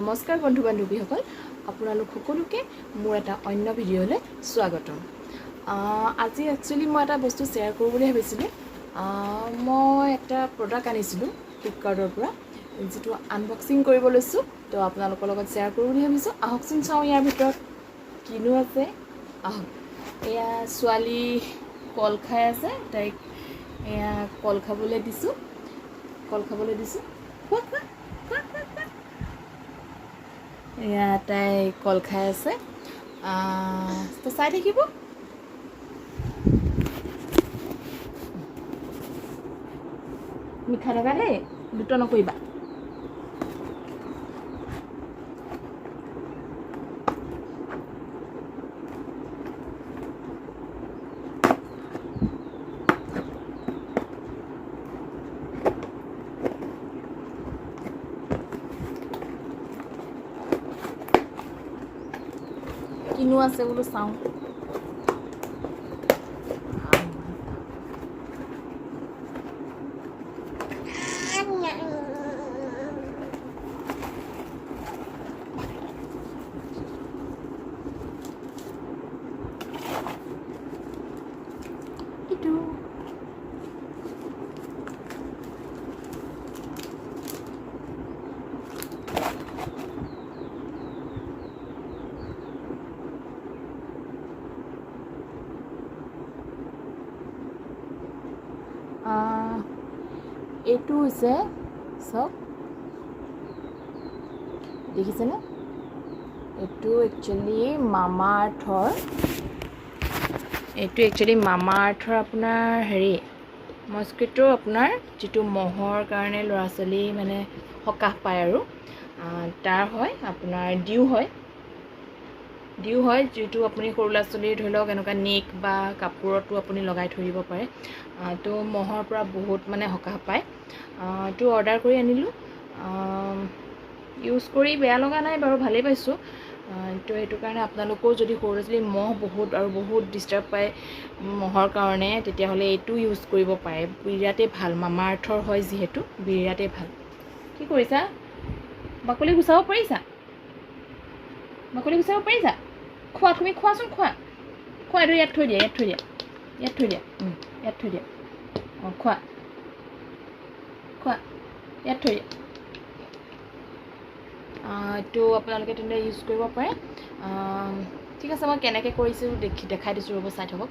নমস্কাৰ বন্ধু বান্ধৱীসকল, আপোনালোক সকলোকে মোৰ এটা অন্য ভিডিঅ'লৈ স্বাগতম। আজি একচুৱেলি মই এটা বস্তু শ্বেয়াৰ কৰোঁ বুলি ভাবিছিলোঁ। মই এটা প্ৰডাক্ট আনিছিলোঁ ফ্লিপকাৰ্টৰ পৰা, যিটো আনবক্সিং কৰিব লৈছোঁ। তো আপোনালোকৰ লগত শ্বেয়াৰ কৰোঁ বুলি ভাবিছোঁ। আহকচোন চাওঁ ইয়াৰ ভিতৰত কিনো আছে। আহক, এয়া ছোৱালী কল খাই আছে, তাইক এয়া কল খাবলৈ দিছোঁ। খোৱা এয়া তাই কল খাই আছে। তো চাই থাকিব। মিঠা থকা দেই, দুটা নকৰিবা। কিনো আছে বোলো চাওঁ। এইটো এইটো হৈছে, চাওক দেখিছেনে? এইটো একচুৱেলি মামা আৰ্থৰ আপোনাৰ হেৰি মস্কিটো, আপোনাৰ যিটো মহৰ কাৰণে ল'ৰা ছোৱালী মানে সকাহ পায় আৰু তাৰ হয়, আপোনাৰ ডিউ হয়, যিটো আপুনি সৰু ল'ৰা ছোৱালীৰ ধৰি লওক এনেকুৱা নেক বা কাপোৰতো আপুনি লগাই থৈ দিব পাৰে। তো মহৰ পৰা বহুত মানে সকাহ পায়। তো অৰ্ডাৰ কৰি আনিলোঁ। ইউজ কৰি বেয়া লগা নাই বাৰু, ভালেই পাইছোঁ। তো সেইটো কাৰণে আপোনালোকেও যদি সৰু ল'ৰা ছোৱালী মহ বহুত ডিষ্টাৰ্ব পায় মহৰ কাৰণে, তেতিয়াহ'লে এইটো ইউজ কৰিব পাৰে। বিৰাটেই ভাল, মামা আৰ্থৰ হয় যিহেতু, বিৰাটেই ভাল। কি কৰিছা? বাকলি গুচাব পাৰিছা? খোৱা, তুমি খোৱাচোন, খোৱা। এইটো ইয়াত থৈ দিয়া। অঁ, খোৱা, ইয়াত থৈ দিয়া। এইটো আপোনালোকে তেনেদৰে ইউজ কৰিব পাৰে। ঠিক আছে, মই কেনেকৈ কৰিছোঁ দেখাই দিছোঁ, ৰ'ব চাই থাকক।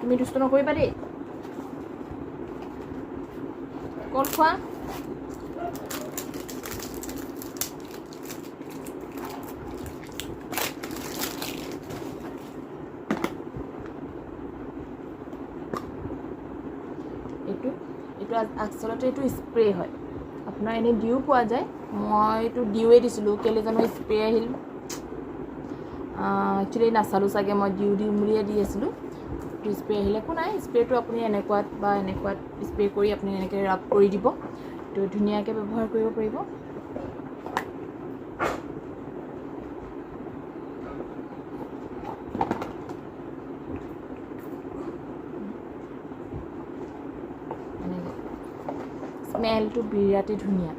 তুমি দুষ্ট নকৰিবা দেই। কল খোৱা। এইটো আচলতে এইটো স্প্ৰে হয়। আপোনাৰ এনেই ডিউ পোৱা যায়, মই এইটো ডিউৱে দিছিলোঁ। কেলৈ জানো স্প্ৰে আহিল, একচুৱেলি নাচালোঁ চাগে, মই ডিউ দিম বুলিয়ে দি আছিলোঁ। এইটো স্প্ৰে আহিলে একো নাই। স্প্ৰেটো আপুনি এনেকুৱাত স্প্ৰে কৰি আপুনি এনেকৈ ৰাব কৰি দিব, তো ধুনীয়াকৈ ব্যৱহাৰ কৰিব পাৰিব। স্মেলটো বিৰাটেই ধুনীয়া।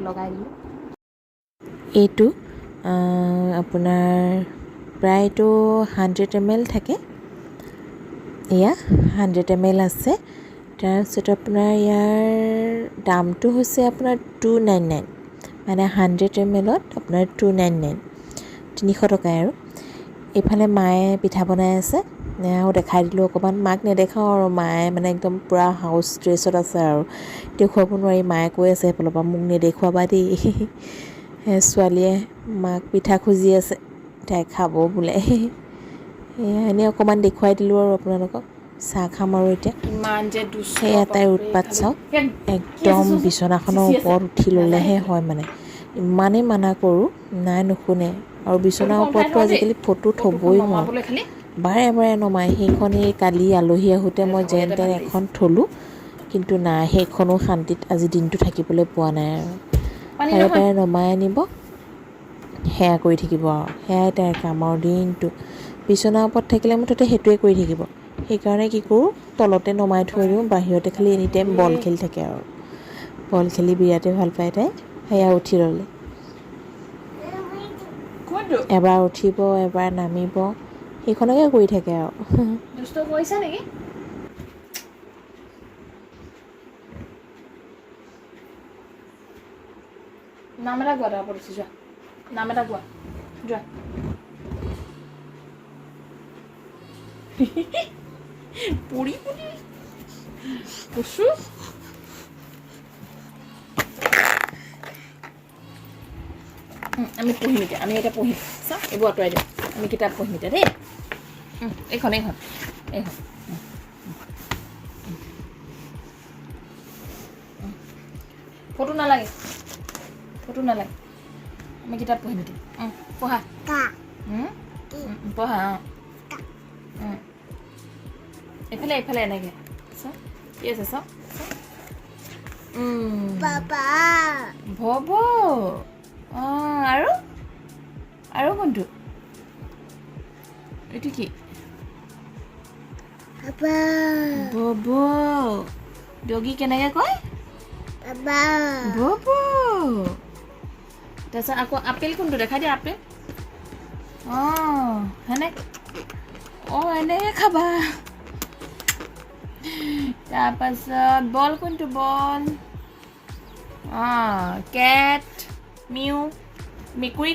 লগাই দিলোঁ। এইটো আপোনাৰ প্ৰায়টো 100 ml থাকে। এয়া 100 ml আছে। তাৰপিছত আপোনাৰ ইয়াৰ দামটো হৈছে আপোনাৰ 299, মানে 100 ml আপোনাৰ 299, 300 টকাই আৰু। এইফালে মায়ে পিঠা বনাই আছে, আৰু দেখাই দিলোঁ অকণমান। মাক নেদেখাওঁ আৰু, মায়ে মানে একদম পূৰা হাউচ ড্ৰেছত আছে আৰু, দেখুৱাব নোৱাৰি। মায়ে কৈ আছে সেইফালৰ পৰা, মোক নেদেখুৱাবা দেই। ছোৱালীয়ে মাক পিঠা খুজি আছে, তাই খাব বোলে। এনেই অকণমান দেখুৱাই দিলোঁ আৰু আপোনালোকক। চাহ খাম আৰু এতিয়া। সেয়া তাইৰ উৎপাত চাওক, একদম বিচনাখনৰ ওপৰত উঠি ল'লেহে হয় মানে, ইমানেই মানা কৰোঁ নাই নুশুনে আৰু বিচনাৰ ওপৰততো আজিকালি ফটো থ'বই নোৱাৰোঁ নমাবলৈ খালি বাৰে বাৰে নমাই সেইখন এই কালি আলহী আহোঁতে মই যেন তেন এখন থ'লোঁ কিন্তু নাই সেইখনো শান্তিত আজি দিনটো থাকিবলৈ পোৱা নাই আৰু পানী বাৰে নহয় বাৰে নমাই আনিব সেয়া কৰি থাকিব আৰু সেয়াই তাইৰ কাম আৰু দিনটো বিচনাৰ ওপৰত থাকিলে মুঠতে সেইটোৱে কৰি থাকিব সেইকাৰণে কি কৰোঁ তলতে নমাই থৈ দিওঁ বাহিৰতে খালি এনি টাইম বল খেলি থাকে আৰু বল খেলি বিৰাটেই ভাল পায় তাই সেয়া উঠি ল'লে কোনটো এবাৰ উঠিব এবাৰ নামিব সেইখনকে কৰি থাকে আৰু দুষ্ট কৰিছা নেকি নাম এটা কোৱা তাৰ ওপৰত উঠি যোৱা নাম এটা কোৱা যোৱা পৰি পৰি কচু আমি পঢ়িম এতিয়া আমি এতিয়া পঢ়িম চা এইবোৰ আঁতৰাই দিম আমি কিতাপ পঢ়িম এতিয়া দেই এইখন এইখন এইখন ফটো নালাগে আমি কিতাপ পঢ়িম এতিয়া পঢ়া পঢ়া অঁ এইফালে এইফালে এনেকৈ চা কি আছে চা ভৱ অঁ আৰু কোনটো এইটো কি ভৱ ডগী কেনেকৈ কয় ভৱ তাৰপিছত আকৌ আপেল কোনটো দেখাই দিয়া আপেল অঁ সেনে অঁ এনেকৈ খাবা তাৰপাছত বল কোনটো বল অঁ কেট মিউ মেকুৰী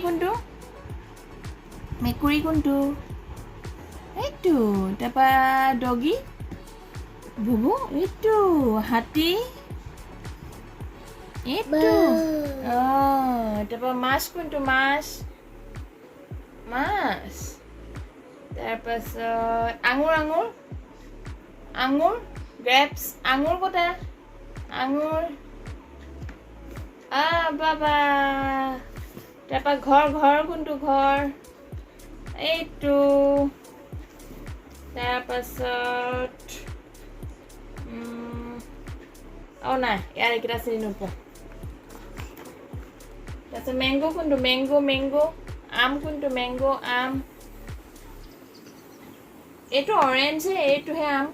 কোনটো এইটো তাৰপৰা ডগী ভুবু এইটো হাতী এইটো অঁ তাৰপৰা মাছ কোনটো মাছ তাৰপাছত আঙুৰ গ্ৰেপছ আঙুৰ কটা আঙুৰ বাবা তাৰপৰা ঘৰ কোনটো ঘৰ এইটো তাৰপাছত নাই ইয়াৰ এইকেইটা চিনি নোপোৱা তাৰপিছত মেংগ' কোনটো মেংগ' আম কোনটো আম এইটো অৰেঞ্জ এইটোহে আম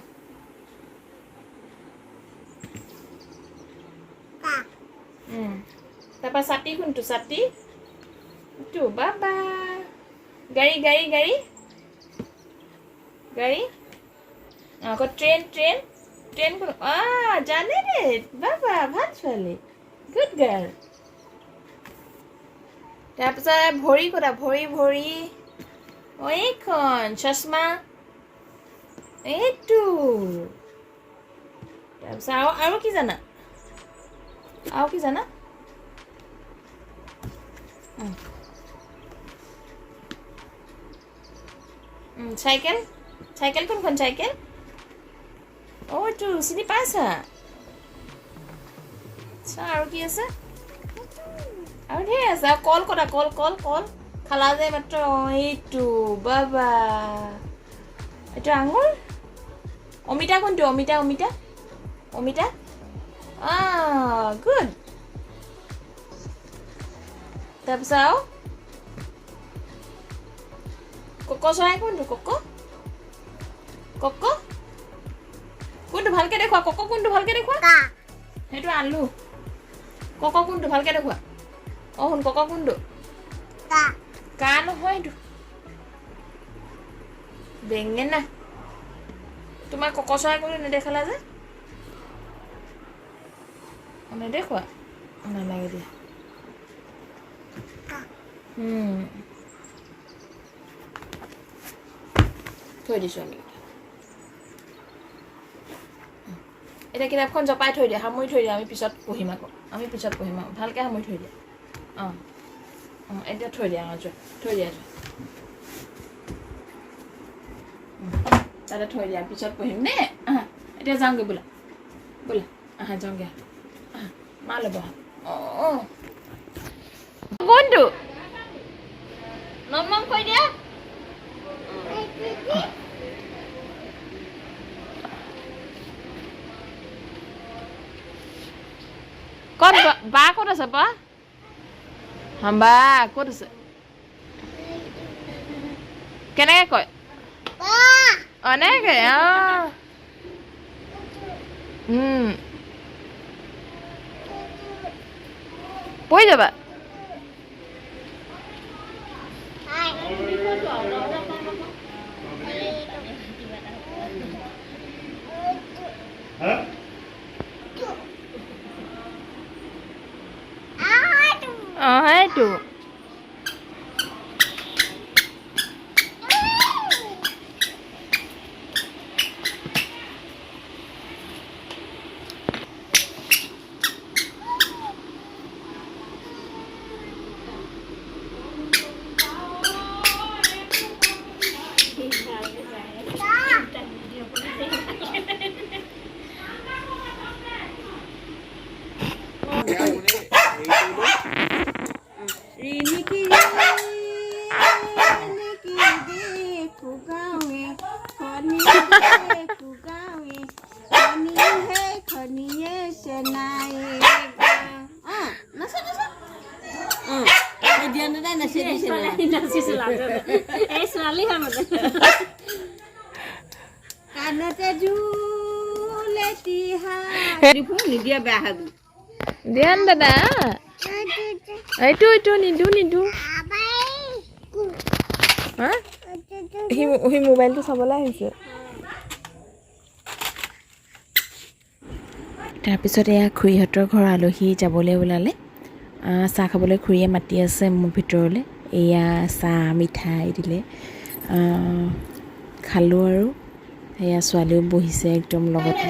তাৰপৰা ছাতি কোনটো ছাতি এইটো বাবা গাড়ী আকৌ ট্ৰেইন কোনটো জানে দে বাবা ভাল ছোৱালী গুড গাৰ্ল তাৰপিছত ভৰি কটা ভৰি এইখন চশমা এইটো তাৰপিছত আৰু কি জানা চাইকেল কোনখন চাইকেল এইটো চিনি পাইছা আৰু কি আছে আৰু ঢেৰ আছে আৰু কল কটা কল খালা যে মাত্ৰ এইটো বাবা এইটো আঙুৰ অমিতা কোনটো অমিতা গুড তাৰপিছত আৰু কক চৰাই কোনটো কক কোনটো ভালকৈ দেখুৱা কক কোনটো ভালকৈ দেখুৱা সেইটো আলু কক কোনটো ভালকৈ দেখুৱা শুন কক কোনটো কা নহয় এইটো বেঙেনা তোমাৰ কক চৰাই কোনটো নেদেখালা যে নেদেখুৱা নালাগে দিয়া থৈ দিছোঁ আমি এতিয়া কিতাপখন জপাই থৈ দিয়া সামৰি থৈ দিয়া আমি পিছত পঢ়িম আকৌ ভালকৈ সামৰি থৈ দিয়া এতিয়া থৈ দিয়া থৈ দিয়া তাতে থৈ দিয়া পিছত পঢ়িম নে এতিয়া যাওঁগৈ বোলা যাওঁগৈ মা ল'ব কোনটো নম কৈ দিয়া ক'ত বা ক'ত আছে বা বা ক'ত আছে কেনেকৈ কয় এনেকৈ পৰি যাবা সেইটো নিদিয়া বেয়া হ'ব দিয়ান দাদা এইটো নিদো সি মোবাইলটো চাবলৈ আহিছে তাৰপিছত এয়া খুৰীহঁতৰ ঘৰ আলহী যাবলৈ ওলালে চাহ খাবলৈ খুৰীয়ে মাতি আছে মোৰ ভিতৰলৈ এয়া চাহ মিঠাই দিলে খালোঁ আৰু এয়া ছোৱালীও বহিছে একদম লগতে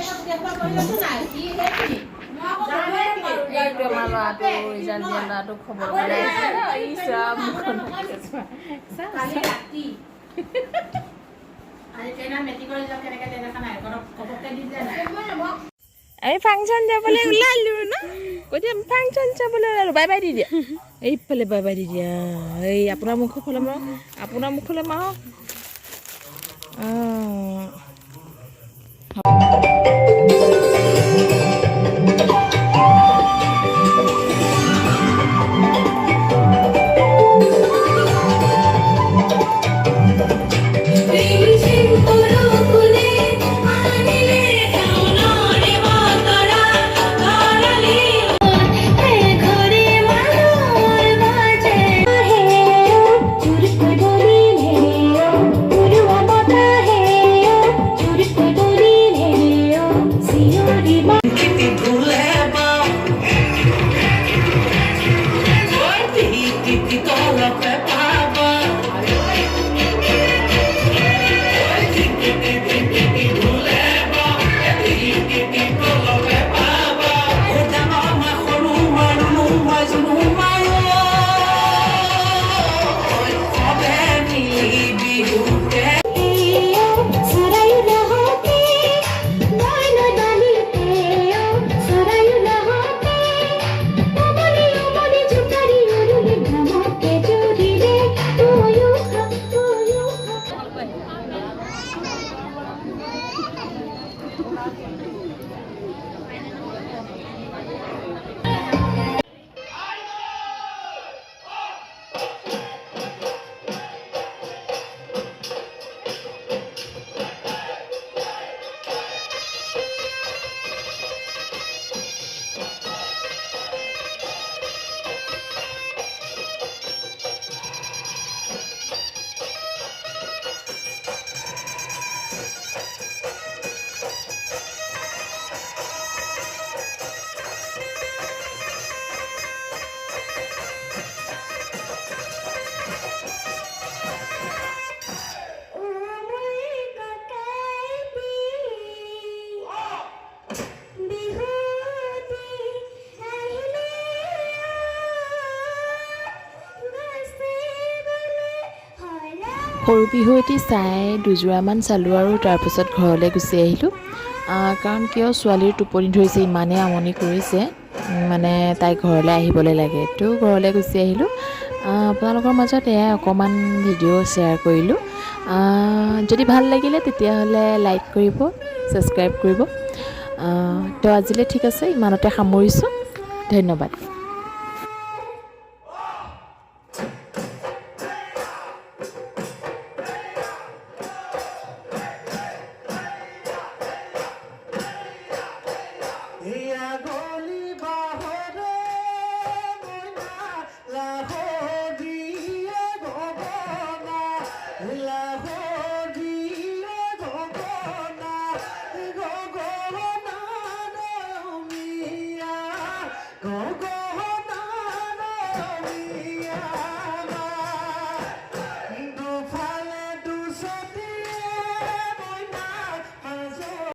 আমি ফাংচন যাবলৈ ওলালো ন কৈছে ফাংচন চাবলৈ ওলালো বাই বাই দি দিয়া এইফালে বাই বাই দি দিয়া এই আপোনাৰ মুখৰ ফালে মাৰ সৰু বিহু এটি চাই দুযোৰামান চালোঁ আৰু তাৰপিছত ঘৰলৈ গুচি আহিলোঁ কাৰণ কিয় ছোৱালীৰ টোপনি ধৰিছে ইমানেই আমনি কৰিছে মানে তাই ঘৰলৈ আহিবলৈ লাগে তো ঘৰলৈ গুচি আহিলোঁ আপোনালোকৰ মাজত এয়াই অকণমান ভিডিঅ' শ্বেয়াৰ কৰিলোঁ। যদি ভাল লাগিলে তেতিয়াহ'লে লাইক কৰিব, ছাবস্ক্ৰাইব কৰিব। তো আজিলৈ ঠিক আছে, ইমানতে সামৰিছোঁ। ধন্যবাদ।